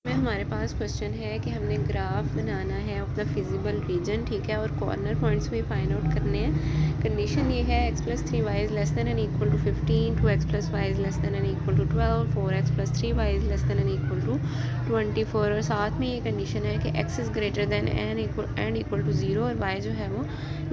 में हमारे पास क्वेश्चन है कि हमने ग्राफ बनाना है ऑफ द फिजिबल रीजन, ठीक है, और कॉर्नर पॉइंट्स भी फाइंड आउट करने हैं। कंडीशन ये है x+3y is less than and equal to 15, 2x+y is less than and equal to 12, 4x+3y is less than and equal to 24, और साथ में ये कंडीशन है कि x is greater than and equal to 0 और y जो है वो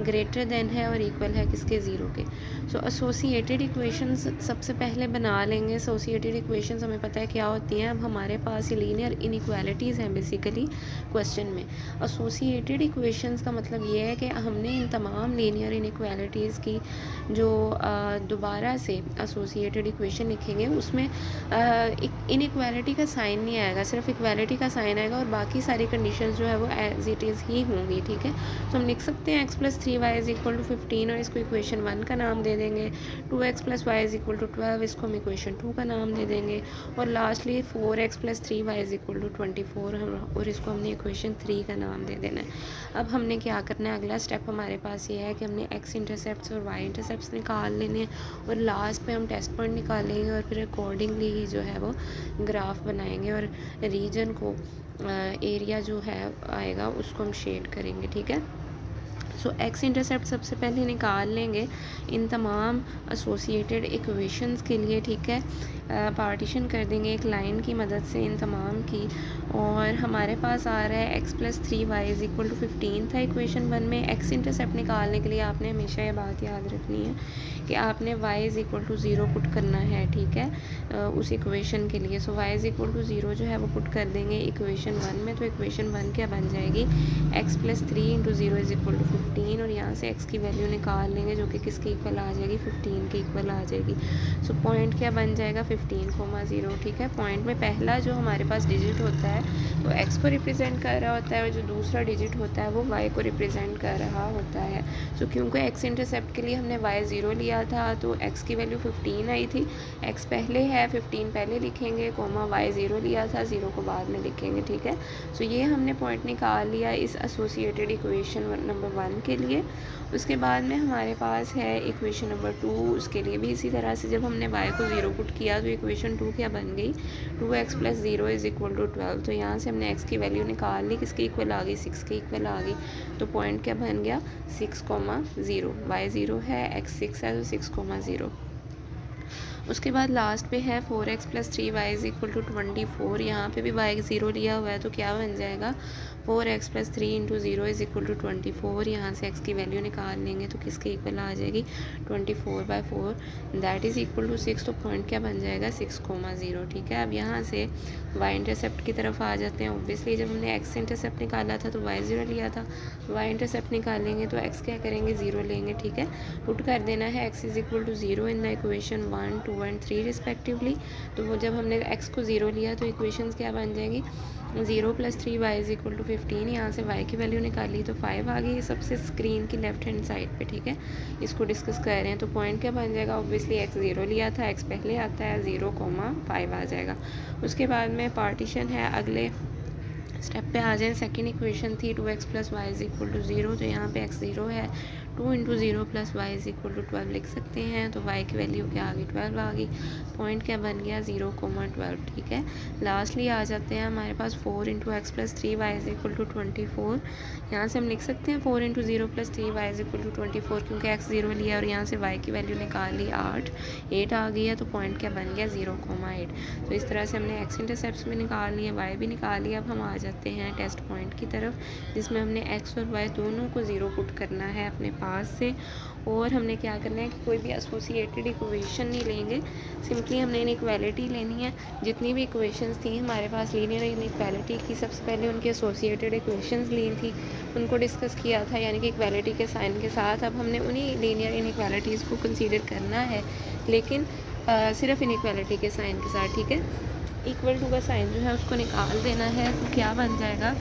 ग्रेटर देन है और इक्वल है किसके, 0 के। सो एसोसिएटेड इक्वेशंस सबसे पहले बना लेंगे। एसोसिएटेड इक्वेशंस हमें पता है क्या होती हैं। अब हमारे पास ये लीनियर इनइक्वालिटीज़ हैं बेसिकली क्वेश्चन में। एसोसिएटेड इक्वेशंस का मतलब ये है कि हमने इन तमाम लीनियर इनइक्वालिटीज़ की जो दोबारा से एसोसिएटेड इक्वेशन लिखेंगे उसमें इनइक्वालिटी का साइन नहीं आएगा, सिर्फ इक्वालिटी का साइन आएगा और बाकी सारी कंडीशंस जो है वो एज इट इज़ ही होंगी, ठीक है। तो हम लिख सकते हैं x+3y इज़ इक्वल टू 15 और इसको इक्वेशन 1 का नाम दे देंगे। 2x+y इज़ इक्वल टू 12, इसको हम इक्वेशन 2 का नाम दे देंगे। और lastly 4x+3y is equal to 24 और इसको हमने इक्वेशन 3 का नाम दे देना है। अब हमने क्या करना है, अगला स्टेप हमारे पास ये है कि हमने x इंटरसेप्ट्स और y इंटरसेप्ट्स निकाल लेने हैं और लास्ट पे हम टेस्ट पॉइंट निकालेंगे और फिर अकॉर्डिंगली ही जो है वो ग्राफ बनाएंगे और रीजन को एरिया जो है आएगा उसको हम शेड करेंगे, ठीक है। सो एक्स इंटरसेप्ट सबसे पहले निकाल लेंगे इन तमाम एसोसिएटेड इक्वेशंस के लिए, ठीक है। पार्टीशन कर देंगे एक लाइन की मदद से इन तमाम की, और हमारे पास आ रहा है x+3y इज़ इक्वल टू 15 था इक्वेशन 1 में। एक्स इंटरसेप्ट निकालने के लिए आपने हमेशा ये बात याद रखनी है कि आपने y is equal to 0 put करना है, ठीक है, उस इक्वेशन के लिए। So y is equal to 0 जो है वो पुट कर देंगे इक्वेशन 1 में। तो इक्वेशन 1 क्या बन जाएगी, x+3 into 0 is equal to 15 और यहाँ से x की वैल्यू निकाल लेंगे जो कि किसके इक्वल आ जाएगी, 15 के इक्वल आ जाएगी। सो पॉइंट क्या बन जाएगा, 15,0, ठीक है। पॉइंट में पहला जो हमारे पास डिजिट होता है वो x को रिप्रेजेंट कर रहा होता है और जो दूसरा डिजिट होता है वो y को रिप्रेजेंट कर रहा होता है। सो क्योंकि x इंटरसेप्ट के लिए हमने y 0 लिया था तो x की वैल्यू 15 आई थी। x पहले है, 15 पहले लिखेंगे, कोमा y 0 लिया था, 0 को बाद में लिखेंगे, ठीक है। सो ये हमने पॉइंट निकाल लिया इस एसोसिएटेड इक्वेशन नंबर 1 के लिए। उसके बाद में हमारे पास है इक्वेशन नंबर 2, उसके लिए भी इसी तरह से जब हमने y को 0 पुट किया तो इक्वेशन 2 क्या बन गई, 2x+0 इज़ इक्वल टू 12। तो यहाँ से हमने x की वैल्यू निकाल ली, किसके इक्वल आ गई, 6 के इक्वल आ गई। तो पॉइंट क्या बन गया, 6,0, y 0 है, x 6 है तो 6,0। उसके बाद लास्ट पे है 4x+3y इज़ इक्वल टू 24। यहाँ पे भी y 0 लिया हुआ है तो क्या बन जाएगा, 4x+3 into 0 is equal to 24। यहाँ से x की वैल्यू निकाल लेंगे तो किसके इक्वल आ जाएगी, 24/4 दैट इज़ इक्वल टू 6। तो पॉइंट क्या बन जाएगा, 6,0, ठीक है। अब यहाँ से y इंटरसेप्ट की तरफ आ जाते हैं। ऑब्वियसली जब हमने x इंटरसेप्ट निकाला था तो y 0 लिया था, y इंटरसेप्ट निकालेंगे तो x क्या करेंगे, 0 लेंगे, ठीक है। पुट कर देना है x is equal to 0 in the equation 1, 2 and 3 respectively. तो वो जब हमने x को 0 लिया तो इक्वेशंस क्या बन जाएंगी, 0+3y इज़ इक्वल टू 15। यहाँ से y की वैल्यू निकाली तो 5 आ गई सबसे स्क्रीन की लेफ्ट हैंड साइड पे, ठीक है। इसको डिस्कस कर रहे हैं तो पॉइंट क्या बन जाएगा, ऑब्वियसली x 0 लिया था, x पहले आता है, 0,5 आ जाएगा। उसके बाद में पार्टीशन है, अगले स्टेप पे आ जाए। सेकेंड इक्वेशन थी 2x+y इज़ इक्वल टू 0, तो यहाँ पे x 0 है, 2 into 0 plus y is equal to 12 लिख सकते हैं। तो y की वैल्यू क्या आ गई, 12 आ गई। पॉइंट क्या बन गया, 0,12, ठीक है। लास्टली आ जाते हैं हमारे पास 4 into x plus 3 y is equal to 24। यहाँ से हम लिख सकते हैं 4 into 0 plus 3 y is equal to 24, क्योंकि x 0 लिया और यहाँ से y की वैल्यू निकाल ली 8 आ गई है। तो पॉइंट क्या बन गया, 0,8। तो इस तरह से हमने x इंटरसेप्ट भी निकाल लिया, y भी निकाल लिया। अब हम आ जाते हैं टेस्ट पॉइंट की तरफ, जिसमें हमने x और y दोनों को 0 पुट करना है अपने पास से। और हमने क्या करना है कि कोई भी एसोसिएटेड इक्वेशन नहीं लेंगे, सिंपली हमने इनइक्वालिटी लेनी है। जितनी भी इक्वेशंस थी हमारे पास लीनियर इनइक्वालिटी की, सबसे पहले उनकी एसोसिएटेड इक्वेशंस ली थी, उनको डिस्कस किया था, यानी कि इक्वालिटी के साइन के साथ। अब हमने उन्हीं लीनियर इनइक्वालिटीज़ को कंसीडर करना है, लेकिन सिर्फ इनइक्वालिटी के साइन के साथ, ठीक है। इक्वल टू का साइन जो है उसको निकाल देना है, तो क्या बन जाएगा,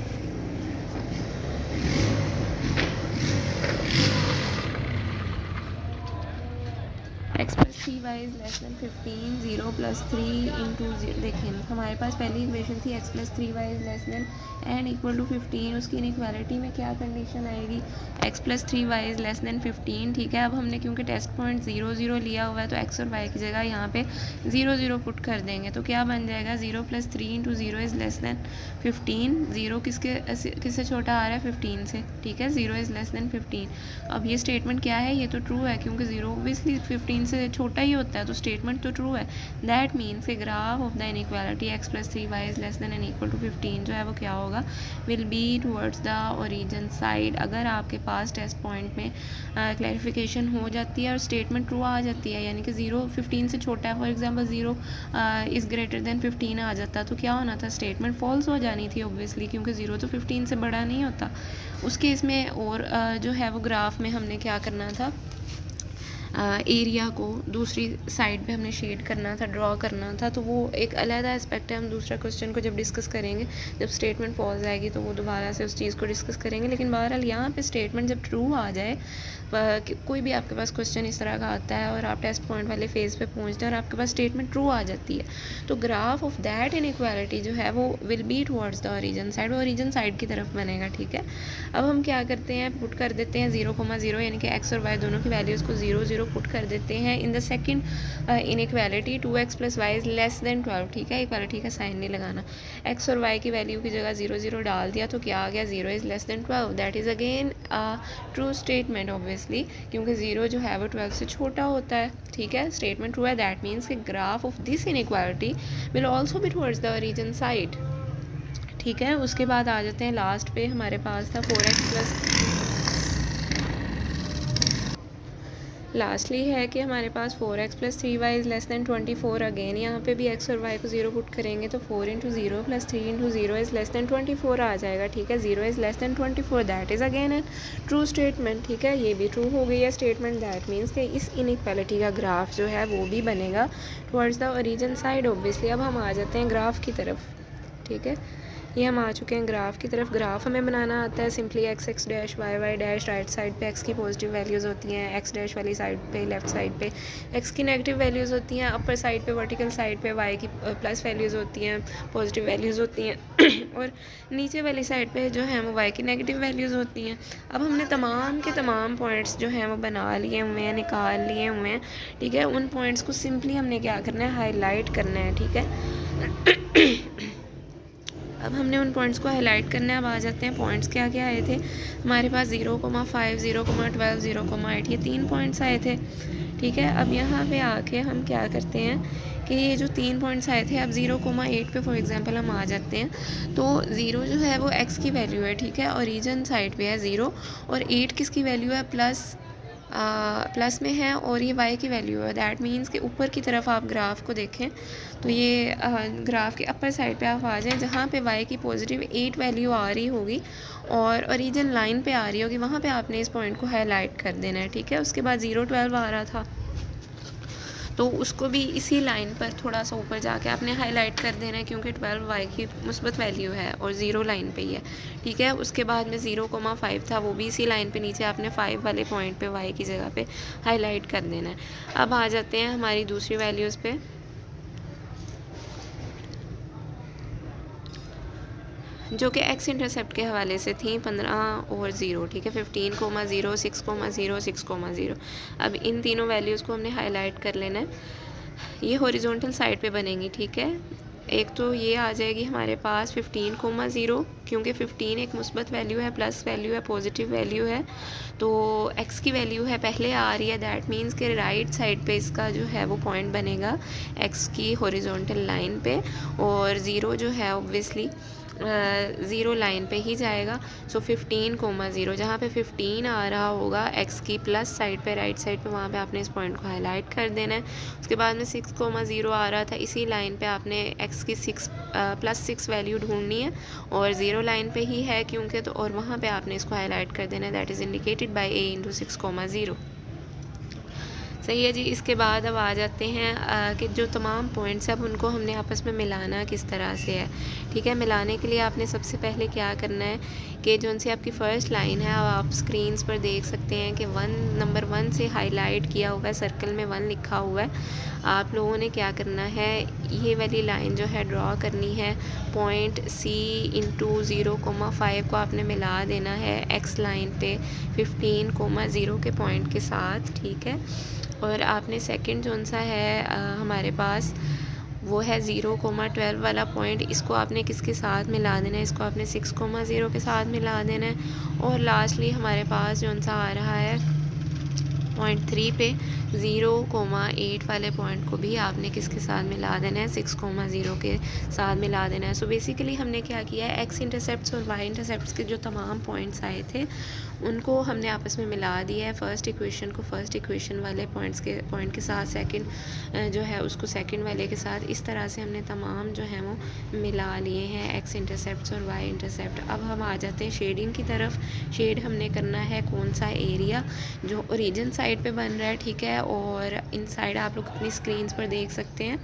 x plus 3y is less than 15, 0 plus 3 into देखें हमारे पास पहली इक्वेशन थी x plus 3y is less than and equal to 15। उसकी इनइक्वालिटी में क्या कंडीशन आएगी, x plus 3y is less than 15, ठीक है। अब हमने क्योंकि टेस्ट पॉइंट 0 0 लिया हुआ है तो x और y की जगह यहाँ पे 0 0 पुट कर देंगे तो क्या बन जाएगा, 0 plus 3 into 0 is less than 15। 0 किससे छोटा आ रहा है, 15 से, ठीक है। 0 इज़ लेस देन 15। अब ये स्टेटमेंट क्या है, ये तो ट्रू है क्योंकि 0 ऑब्वियसली 15 से छोटा ही होता है तो स्टेटमेंट तो ट्रू है। दैट मीन्स के graph of the inequality x plus 3y is less than and equal to 15 जो है वो क्या होगा, will be towards the origin side. अगर आपके पास टेस्ट पॉइंट में क्लैरिफिकेशन हो जाती है और स्टेटमेंट ट्रू आ जाती है, यानी कि 0 15 से छोटा है, for example 0 is greater then 15 आ जाता तो क्या होना था, स्टेटमेंट फॉल्स हो जानी थी ऑब्वियसली, क्योंकि 0 तो 15 से बड़ा नहीं होता। उस केस में और जो है वो ग्राफ में हमने क्या करना था, एरिया को दूसरी साइड पे हमने शेड करना था, ड्रॉ करना था, तो वो एक अलग एस्पेक्ट है। हम दूसरा क्वेश्चन को जब डिस्कस करेंगे, जब स्टेटमेंट फॉल्स आएगी तो वो दोबारा से उस चीज़ को डिस्कस करेंगे। लेकिन बहरहाल यहाँ पे स्टेटमेंट जब ट्रू आ जाए, कोई भी आपके पास क्वेश्चन इस तरह का आता है और आप टेस्ट पॉइंट वाले फेज़ पे पहुँचते हैं और आपके पास स्टेटमेंट ट्रू आ जाती है, तो ग्राफ ऑफ दैट इनइक्वालिटी जो है वो will be towards the origin side, वो ओरिजिन साइड की तरफ बनेगा, ठीक है। अब हम क्या करते हैं, पुट कर देते हैं 0,0 यानी कि x और y दोनों की वैल्यूज़ को 0 0 पुट कर देते हैं in the second inequality 2x plus y is less than 12, ठीक है। इक्वालिटी का साइन नहीं लगाना, x और y की वैल्यू की जगह 0 0 डाल दिया तो क्या आ गया, 0 is less than 12। That is again true statement obviously, क्योंकि 0 जो है वो 12 से छोटा होता है, ठीक है। स्टेटमेंट ट्रू है, दैट मीन्स कि graph of this inequality will also be towards the origin side, ठीक है। उसके बाद आ जाते हैं लास्ट पे, हमारे पास था 4x प्लस, लास्टली है कि हमारे पास 4x plus 3y is less than 24। Again यहाँ पे भी x और y को 0 पुट करेंगे तो 4 into 0 plus 3 into 0 is less than 24 आ जाएगा, ठीक है। 0 is less than 24, that is again A true statement, ठीक है। ये भी ट्रू हो गई है स्टेटमेंट। दैट मीन्स कि इस इनइक्वालिटी का ग्राफ जो है वो भी बनेगा towards the origin side obviously. अब हम आ जाते हैं ग्राफ की तरफ, ठीक है। ये हम आ चुके हैं ग्राफ की तरफ। ग्राफ हमें बनाना आता है simply x dash y dash, right side पे x की पॉजिटिव वैल्यूज़ होती हैं, x डैश वाली साइड पे लेफ्ट साइड पे x की नेगेटिव वैल्यूज़ होती हैं, अपर साइड पे वर्टिकल साइड पे y की प्लस वैल्यूज़ होती हैं, पॉजिटिव वैल्यूज़ होती हैं और नीचे वाली साइड पे जो है वो y की नेगेटिव वैल्यूज़ होती हैं। अब हमने तमाम के तमाम पॉइंट्स जो हैं वो बना लिए हुए हैं, निकाल लिए हुए हैं, ठीक है। उन पॉइंट्स को सिंपली हमने क्या करना है, हाईलाइट करना है, ठीक है। अब हमने उन पॉइंट्स को हाईलाइट करना है। अब आ जाते हैं पॉइंट्स क्या क्या आए थे हमारे पास, 0,5 0,12 0,8 ये 3 पॉइंट्स आए थे, ठीक है। अब यहाँ पे आके हम क्या करते हैं कि ये जो 3 पॉइंट्स आए थे, अब 0,8 पे फॉर एग्जांपल हम आ जाते हैं तो 0 जो है वो x की वैल्यू है, ठीक है। ओरिजिन साइड पे है 0 और 8 किसकी वैल्यू है, प्लस में है और ये y की वैल्यू है। दैट मीन्स कि ऊपर की तरफ आप ग्राफ को देखें तो ये ग्राफ के अपर साइड पे आप आ जाएं, जहाँ पे y की पॉजिटिव 8 वैल्यू आ रही होगी और ओरिजिन लाइन पे आ रही होगी, वहाँ पे आपने इस पॉइंट को हाईलाइट कर देना है, ठीक है। उसके बाद 0 12 आ रहा था तो उसको भी इसी लाइन पर थोड़ा सा ऊपर जाके आपने हाईलाइट कर देना है, क्योंकि 12 y की मुस्बत वैल्यू है और 0 लाइन पे ही है, ठीक है। उसके बाद में 0,5 था, वो भी इसी लाइन पे नीचे आपने 5 वाले पॉइंट पे y की जगह पे हाईलाइट कर देना है। अब आ जाते हैं हमारी दूसरी वैल्यूज़ पे, जो कि x इंटरसेप्ट के हवाले से थी 15 और 0, ठीक है। 15,0 6,0 6,0। अब इन तीनों वैल्यूज़ को हमने हाईलाइट कर लेना है, ये हॉरिजॉन्टल साइड पे बनेंगी, ठीक है। एक तो ये आ जाएगी हमारे पास 15,0, क्योंकि 15 एक मुस्बत वैल्यू है, प्लस वैल्यू है, पॉजिटिव वैल्यू है, तो x की वैल्यू है पहले आ रही है। दैट मीन्स के राइट साइड पे इसका जो है वो पॉइंट बनेगा x की हॉरिजॉन्टल लाइन पे, और 0 जो है ऑब्वियसली 0 लाइन पे ही जाएगा। सो 15,0 जहाँ पे 15 आ रहा होगा x की प्लस साइड पे, राइट साइड पे, वहाँ पे आपने इस पॉइंट को हाईलाइट कर देना है। उसके बाद में 6,0 आ रहा था, इसी लाइन पे आपने x की प्लस 6 वैल्यू ढूंढनी है और 0 लाइन पे ही है क्योंकि, तो और वहाँ पे आपने इसको हाईलाइट कर देना है। That is indicated by a into 6,0। सही है जी। इसके बाद अब आ जाते हैं कि जो तमाम पॉइंट्स हैं अब उनको हमने आपस में मिलाना किस तरह से है। ठीक है, मिलाने के लिए आपने सबसे पहले क्या करना है कि जो उनसे आपकी फ़र्स्ट लाइन है, अब आप स्क्रीन्स पर देख सकते हैं कि नंबर 1 से हाईलाइट किया हुआ है, सर्कल में 1 लिखा हुआ है। आप लोगों ने क्या करना है, ये वाली लाइन जो है ड्रॉ करनी है। पॉइंट C इंटू 0,5 को आपने मिला देना है एक्स लाइन पे 15,0 के पॉइंट के साथ। ठीक है, और आपने सेकंड जोन सा है हमारे पास वो है 0,12 वाला पॉइंट, इसको आपने किसके साथ मिला देना है, इसको आपने 6,0 के साथ मिला देना है। और लास्टली हमारे पास जोन सा आ रहा है पॉइंट 3 पे 0,8 वाले पॉइंट को भी आपने किसके साथ मिला देना है, 6,0 के साथ मिला देना है। सो बेसिकली हमने क्या किया है, एक्स इंटरसेप्ट्स और वाई इंटरसेप्ट्स के जो तमाम पॉइंट्स आए थे उनको हमने आपस में मिला दिया है। फर्स्ट इक्वेशन को फर्स्ट इक्वेशन वाले पॉइंट के साथ, सेकंड जो है उसको सेकंड वाले के साथ, इस तरह से हमने तमाम जो है वो मिला लिए हैं एक्स इंटरसेप्ट्स और वाई इंटरसेप्ट। अब हम आ जाते हैं शेडिंग की तरफ। शेड हमने करना है कौन सा एरिया जो ओरिजिन साइड पे बन रहा है। ठीक है, और इन साइड आप लोग अपनी स्क्रीन्स पर देख सकते हैं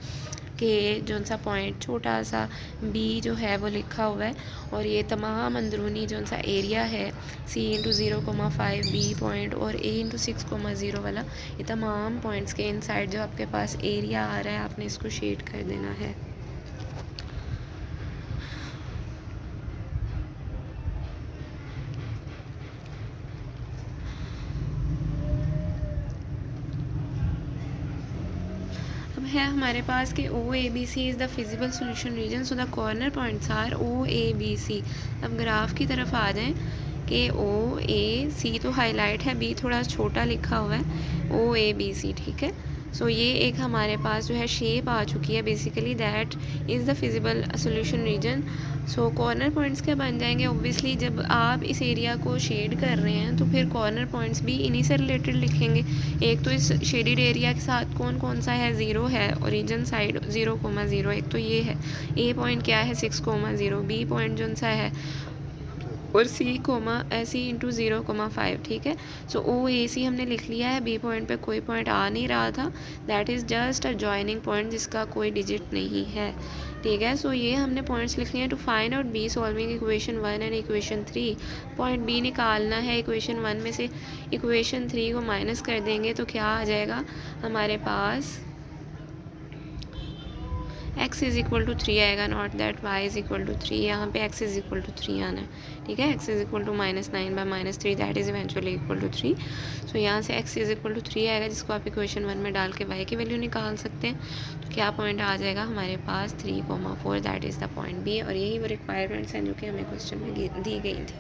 कि जो सा पॉइंट छोटा सा B जो है वो लिखा हुआ है, और ये तमाम अंदरूनी जो सा एरिया है C इंटू 0,5 B पॉइंट और A इंटू 6,0 वाला, ये तमाम पॉइंट्स के इन साइड जो आपके पास एरिया आ रहा है आपने इसको शेड कर देना है। है हमारे पास कि OABC is the feasible solution region, so the corner points are OABC। अब ग्राफ की तरफ आ जाएं कि OAC तो हाईलाइट है, B थोड़ा छोटा लिखा हुआ है, OABC। ठीक है, सो ये एक हमारे पास जो है शेप आ चुकी है। Basically that is the feasible solution region. So corner points क्या बन जाएंगे, ओब्वियसली जब आप इस एरिया को शेड कर रहे हैं तो फिर कॉर्नर पॉइंट्स भी इन्हीं से रिलेटेड लिखेंगे। एक तो इस शेडेड एरिया के साथ कौन कौन सा है, 0 है ओरिजिन साइड 0,0, एक तो ये है। A पॉइंट क्या है, 6,0, B पॉइंट जो सा है और C इंटू 0,5। ठीक है, सो OAC हमने लिख लिया है। B पॉइंट पे कोई पॉइंट आ नहीं रहा था, that is just a joining point जिसका कोई डिजिट नहीं है। ठीक है, सो ये हमने पॉइंट्स लिख लिए हैं। To find out B solving equation 1 and equation 3, point B निकालना है। इक्वेशन 1 में से इक्वेशन 3 को माइनस कर देंगे तो क्या आ जाएगा हमारे पास, x इज़ इक्वल टू 3 आएगा, not that y is equal to 3। यहाँ पे x इज़ इक्वल टू 3 आना है। ठीक है, x is equal to -9 by -3 that is eventually equal to 3। So यहाँ से x इज़ इक्वल टू 3 आएगा, जिसको आप इक्वेशन 1 में डाल के y की वैल्यू निकाल सकते हैं। तो क्या पॉइंट आ जाएगा हमारे पास 3,4, that is the point B। और यही वो रिक्वायरमेंट्स हैं जो कि हमें क्वेश्चन में दी गई थी।